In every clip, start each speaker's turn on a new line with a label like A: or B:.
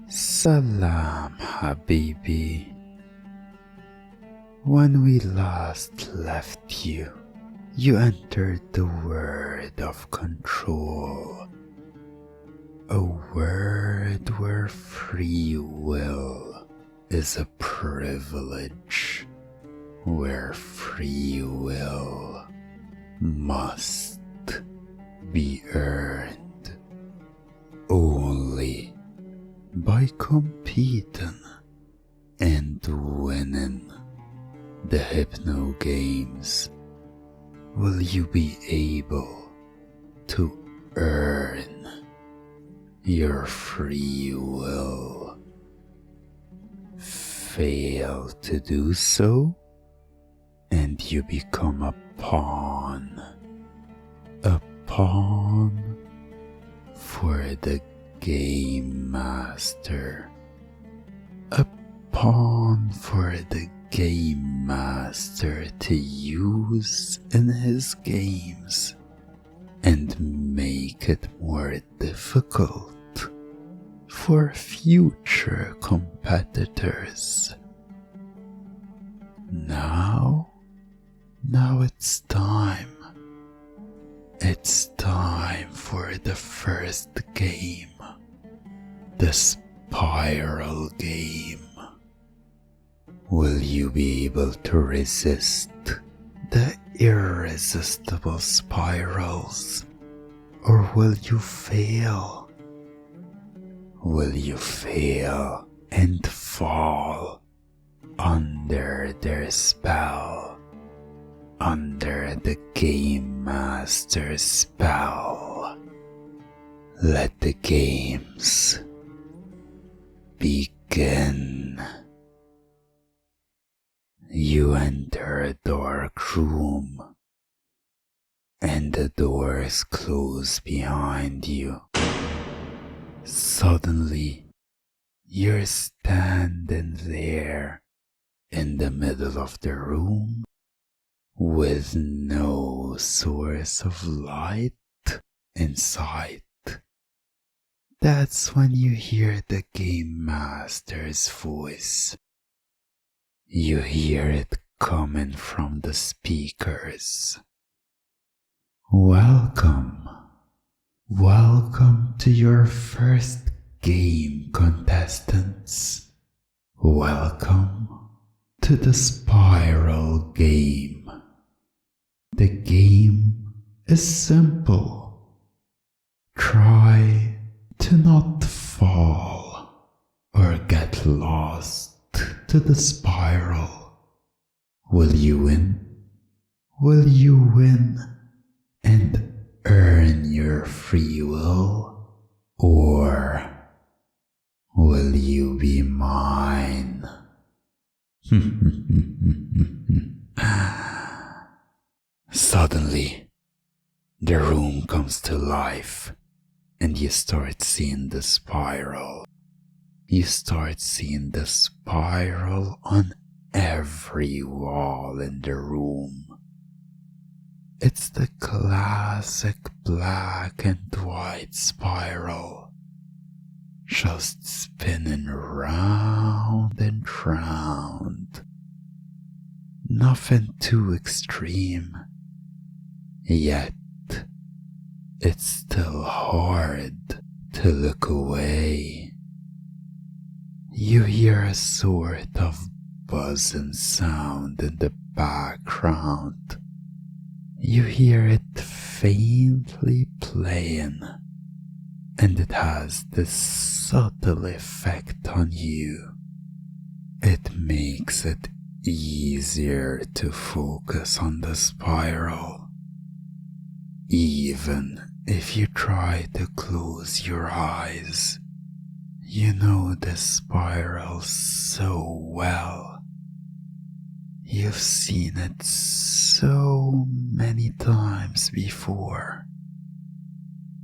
A: Salam Habibi. When we last left you, you entered the word of control, a word where free will is a privilege, where free will must be earned only by competing and winning the Hypno Games will you be able to earn your free will. Fail to do so, and you become a pawn for the Game Master, a pawn for the Game Master to use in his games and make it more difficult for future competitors. Now it's time. It's time for the first game, the spiral game. Will you be able to resist the irresistible spirals, or will you fail? Will you fail and fall under their spell, under the Game Master's spell? Let the games begin. You enter a dark room, and the doors close behind you. Suddenly, you're standing there in the middle of the room with no source of light in sight. That's when you hear the Game Master's voice. You hear it coming from the speakers. Welcome to your first game, contestants. Welcome to the spiral game. The game is simple. Try to not fall or get lost to the spiral. Will you win? Will you win and earn your free will? Or will you be mine? Suddenly, the room comes to life and you start seeing the spiral. You start seeing the spiral on every wall in the room. It's the classic black and white spiral, just spinning round and round. Nothing too extreme, yet it's still hard to look away. You hear a sort of buzzing sound in the background. You hear it faintly playing, and it has this subtle effect on you. It makes it easier to focus on the spiral. Even if you try to close your eyes, you know the spiral so well. You've seen it so many times before.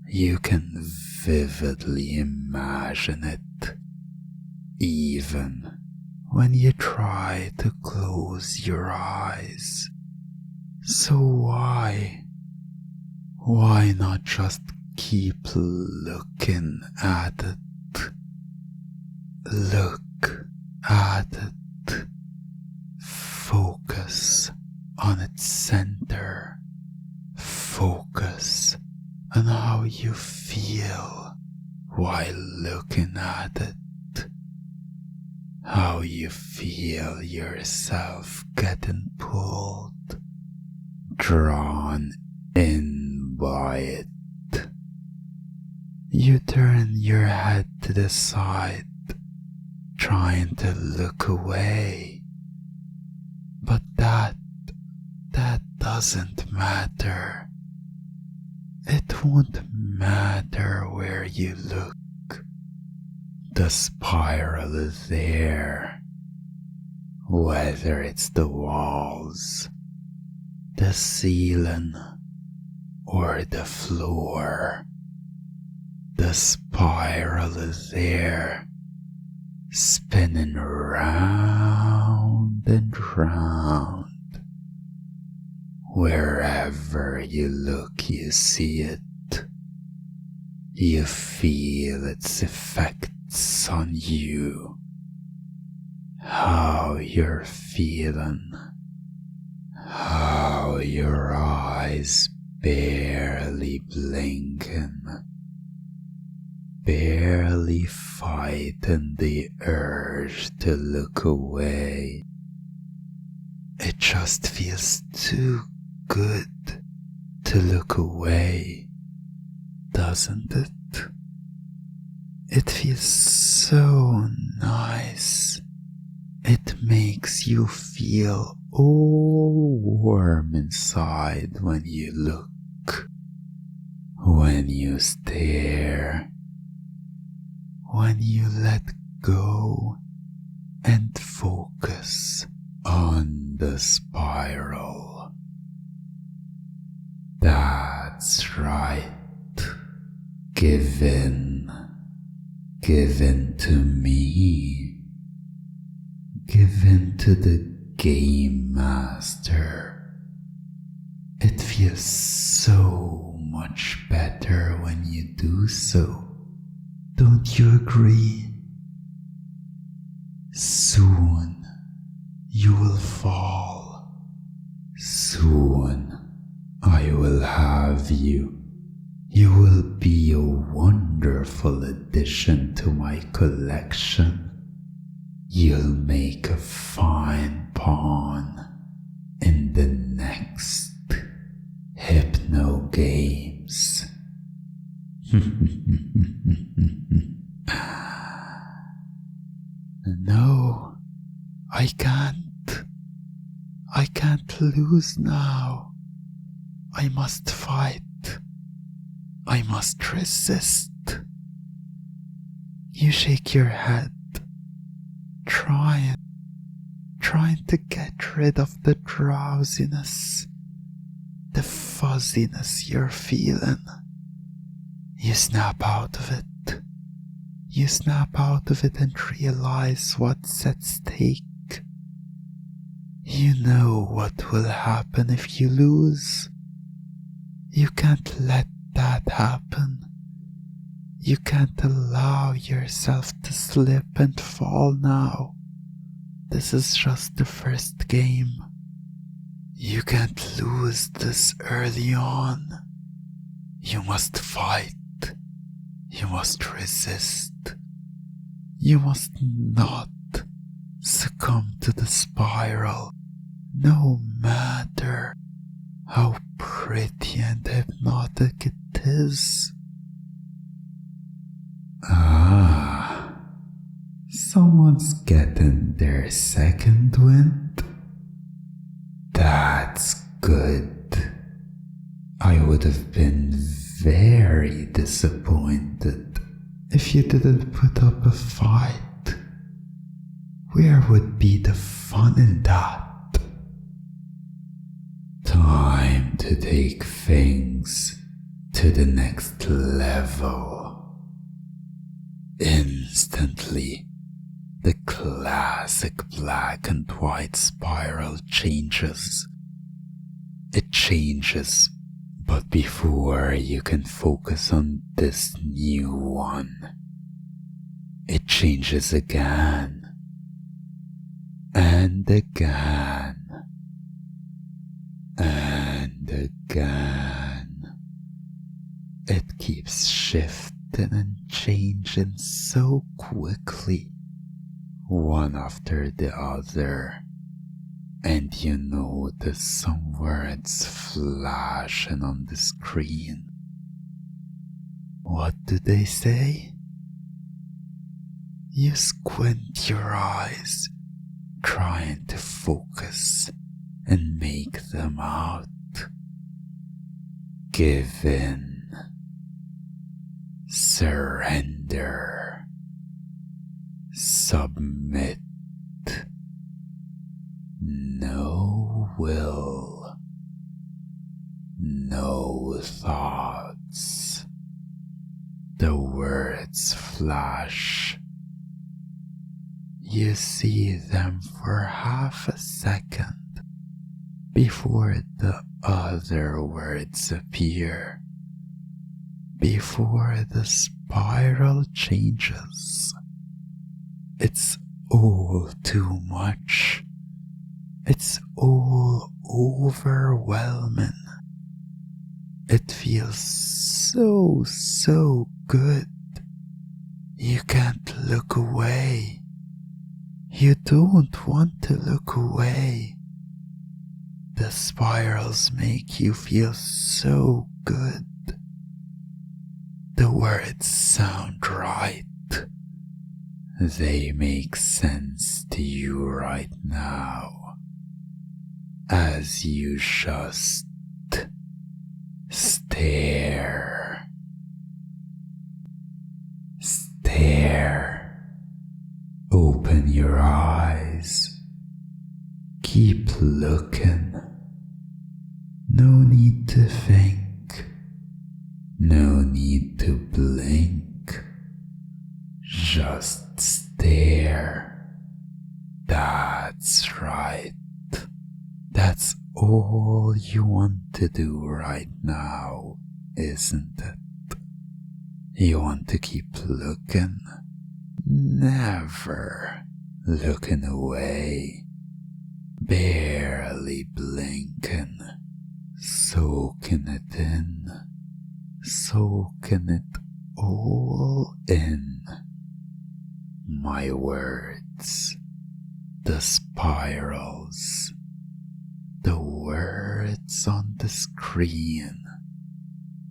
A: You can vividly imagine it, even when you try to close your eyes. So why not just keep looking at it? Look at it. Focus on its center. Focus on how you feel while looking at it. How you feel yourself getting pulled, drawn in by it. You turn your head to the side, trying to look away, but that doesn't matter. It won't matter where you look. The spiral is there, whether it's the walls, the ceiling, or the floor. The spiral is there, spinning round and round. Wherever you look, you see it. You feel its effects on you. How you're feeling. How your eyes barely blinking. Barely fighting the urge to look away. It just feels too good to look away, doesn't it? It feels so nice. It makes you feel all warm inside when you look, when you stare, when you let go and focus on the spiral. That's right. Give in to me. Give in to the game master. It feels so much better when you do so. Don't you agree? Soon you will fall. Soon I will have you. You will be a wonderful addition to my collection. You'll make a fine pawn in the next Hypno Games. No, I can't. I can't lose now. I must fight. I must resist. You shake your head, trying to get rid of the drowsiness, the fuzziness you're feeling. You snap out of it. You snap out of it and realize what's at stake. You know what will happen if you lose. You can't let that happen. You can't allow yourself to slip and fall now. This is just the first game. You can't lose this early on. You must fight. You must resist. You must not succumb to the spiral, no matter how pretty and hypnotic it is. Ah, someone's getting their second wind. That's good. I would have been very disappointed if you didn't put up a fight. Where would be the fun in that? Time to take things to the next level. Instantly, the classic black and white spiral changes. It changes, but before you can focus on this new one, it changes again and again and again. It keeps shifting and changing so quickly, one after the other, and you notice some words flashing on the screen. What do they say? You squint your eyes, trying to focus and make them out. Give in. Surrender. Submit. No will. No thoughts. The words flash. You see them for half a second before the other words appear, before the spiral changes. It's all too much. It's all overwhelming. It feels so good. You can't look away. You don't want to look away. The spirals make you feel so good. The words sound right. They make sense to you right now, as you just stare. Stare. Open your eyes. Keep looking. No need to think. No need to blink. Just stare. That's right. That's all you want to do right now, isn't it? You want to keep looking, never looking away, barely blinking, soaking it in, soaking it all in. My words, the spirals, the words on the screen,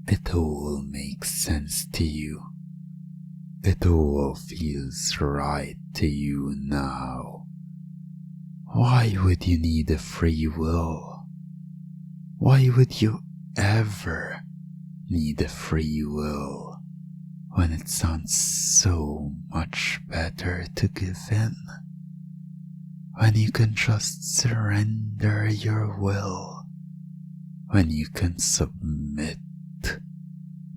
A: it all makes sense to you. It all feels right to you now. Why would you need a free will? Why would you ever need a free will when it sounds so much better to give in? When you can just surrender your will, when you can submit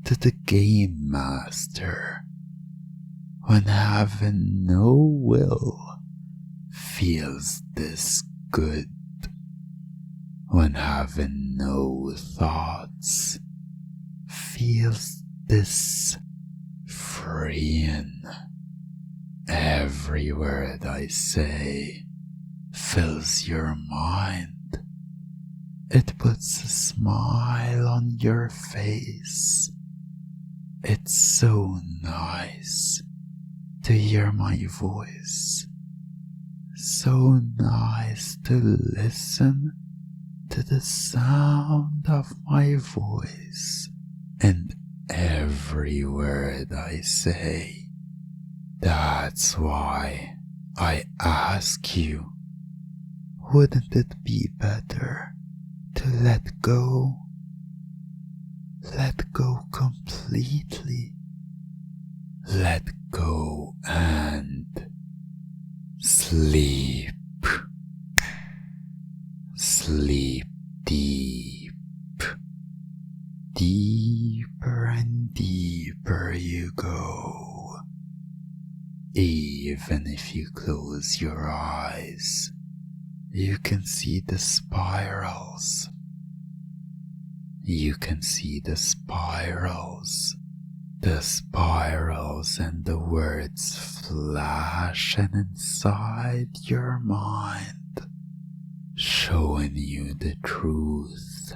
A: to the game master, when having no will feels this good, when having no thoughts feels this freeing. Every word I say fills your mind. It puts a smile on your face. It's so nice to hear my voice. So nice to listen to the sound of my voice and every word I say. That's why I ask you, wouldn't it be better to let go? Let go completely. Let go and sleep. Sleep deep. Deeper and deeper you go. Even if you close your eyes, you can see the spirals. You can see the spirals The spirals and the words flashing inside your mind, showing you the truth,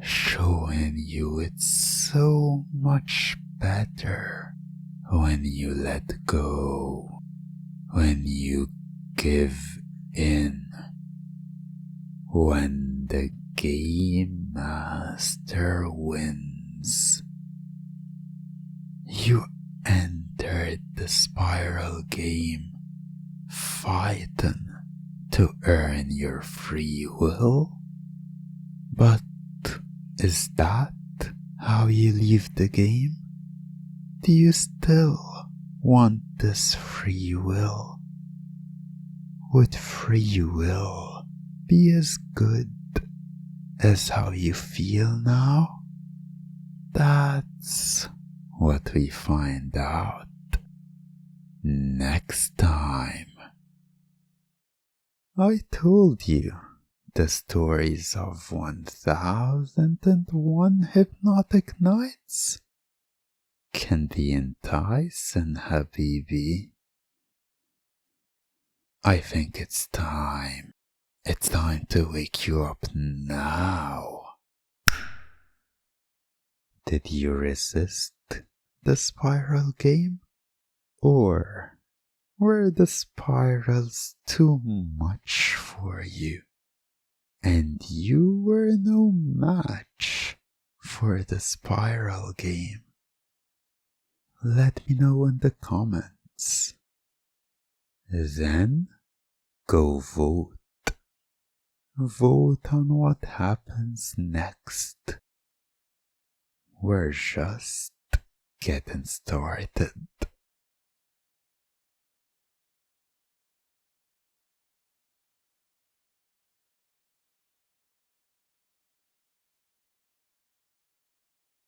A: showing you it's so much better when you let go, when you give in, when the game master wins. You entered the spiral game, fighting to earn your free will. But is that how you leave the game? Do you still want this free will? Would free will be as good as how you feel now? That's what we find out next time. I told you the stories of 1001 hypnotic nights can be enticing, Habibi. I think it's time. It's time to wake you up now. Did you resist the spiral game? Or were the spirals too much for you, and you were no match for the spiral game? Let me know in the comments. Then go vote. Vote on what happens next. We're just getting started.